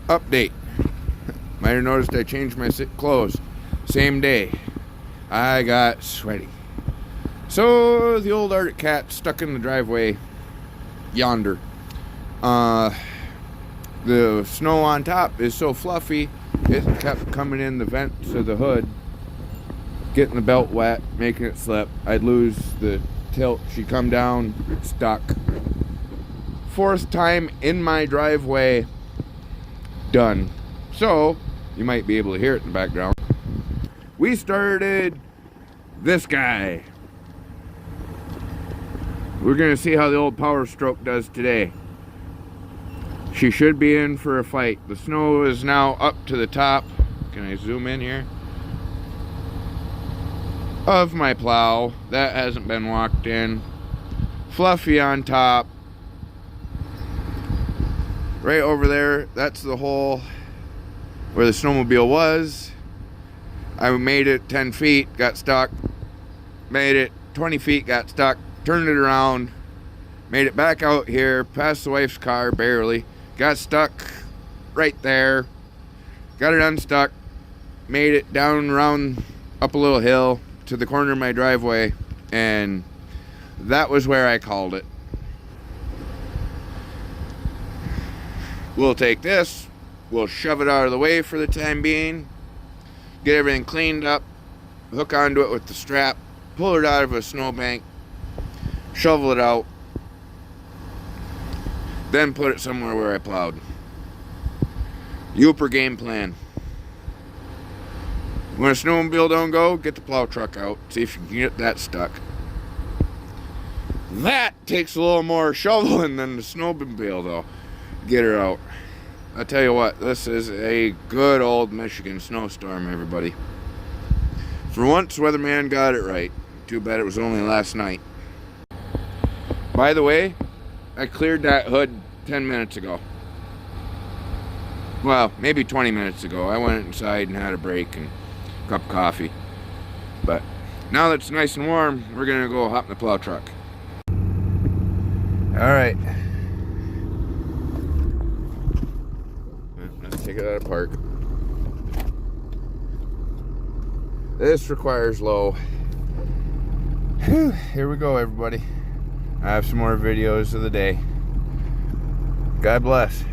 Update. Might have noticed I changed my clothes. Same day. I got sweaty. So the old Arctic cat stuck in the driveway yonder. The snow on top is so fluffy, it kept coming in the vents of the hood, getting the belt wet, making it slip. I'd lose the tilt. She'd come down, stuck. Fourth time in my driveway, done. So, you might be able to hear it in the background. We started this guy. We're going to see how the old Power Stroke does today. She should be in for a fight. The snow is now up to the top. Can I zoom in here? Of my plow. That hasn't been walked in. Fluffy on top. Right over there, that's the hole where the snowmobile was. I made it 10 feet, got stuck. Made it 20 feet, got stuck. Turned it around. Made it back out here, past the wife's car, barely. Got stuck right there. Got it unstuck. Made it down around up a little hill to the corner of my driveway. And that was where I called it. We'll take this. We'll shove it out of the way for the time being. Get everything cleaned up. Hook onto it with the strap. Pull it out of a snowbank. Shovel it out. Then put it somewhere where I plowed. Youper game plan. When a snowmobile don't go, get the plow truck out. See if you can get that stuck. That takes a little more shoveling than the snowmobile though. Get her out. I'll tell you what, this is a good old Michigan snowstorm, everybody. For once, weatherman got it right. Too bad it was only last night. By the way, I cleared that hood 10 minutes ago. Well, maybe 20 minutes ago. I went inside and had a break and a cup of coffee. But now that it's nice and warm, we're gonna go hop in the plow truck. Alright. Let's take it out of park. This requires low. Whew, here we go, everybody. I have some more videos of the day. God bless.